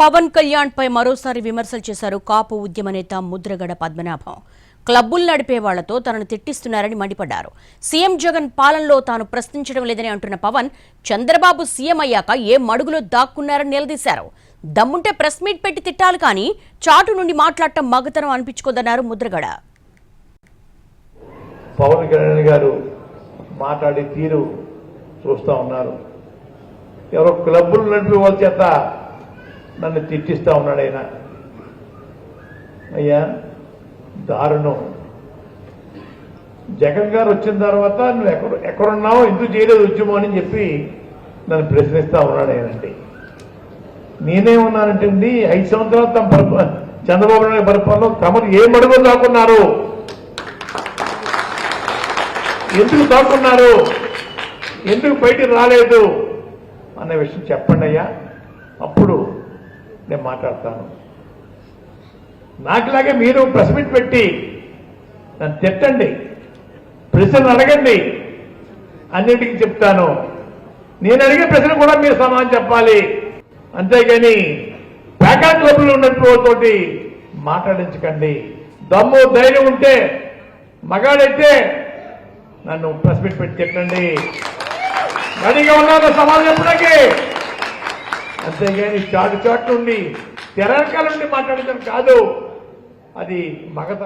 పవన్ కళ్యాణ్ పై మరోసారి విమర్శలు చేశారు కాపు ఉద్యమ నేత ముద్రగడ పద్మనాభం. క్లబ్బులు నడిపే వాళ్లతో తనను తిట్టిస్తున్నారని మండిపడ్డారు. సీఎం జగన్ పాలనలో తాను ప్రశ్నించడం లేదని అంటున్న పవన్ చంద్రబాబు సీఎం అయ్యాక ఏ మడుగులో దాక్కున్నారని నిలదీశారు. దమ్ముంటే ప్రెస్ మీట్ పెట్టి తిట్టాలి కానీ చాటు నుండి మాట్లాడటం మగతనం అనిపించుకోదన్నారు ముద్రగడ. పవన్ కళ్యాణ్ గారు మాట్లాడే తీరు చూస్తా ఉన్నారు. ఎవరో క్లబ్బులు నడిపే వాళ్ళ చేత నన్ను తిట్టిస్తా ఉన్నాడు ఆయన. అయ్యా దారుణం. జగన్ గారు వచ్చిన తర్వాత నువ్వు ఎక్కడున్నావు, ఎందుకు చేయలేదు ఉద్యమం అని చెప్పి నన్ను ప్రశ్నిస్తా ఉన్నాడు ఆయనండి. నేనేమన్నానంటే 5 సంవత్సరాలు తమ చంద్రబాబు నాయుడు పరిపాలన తమరు ఏ మడుగులు దాక్కున్నారు, ఎందుకు దాక్కున్నారు, ఎందుకు బయటికి రాలేదు అన్న విషయం చెప్పండి అయ్యా, అప్పుడు నేను మాట్లాడతాను. నాకులాగే మీరు ప్రెస్ మీట్ పెట్టి నన్ను తిట్టండి, ప్రశ్నలు అడగండి, అన్నింటికి చెప్తాను. నేను అడిగే ప్రశ్న కూడా మీరు సమాధానం చెప్పాలి. అంతేగాని ప్యాకెట్ క్లబ్లో ఉన్నటువంటి మాట్లాడించకండి. దమ్ము ధైర్యం ఉంటే మగాడైతే నన్ను ప్రెస్ మీట్ పెట్టి తిట్టండి, రెడీగా ఉన్నాను సమాధానం చెప్పడానికి. అంతేగాని చాటు నుండి తెరకాల నుండి మాట్లాడటం కాదు, అది మగత.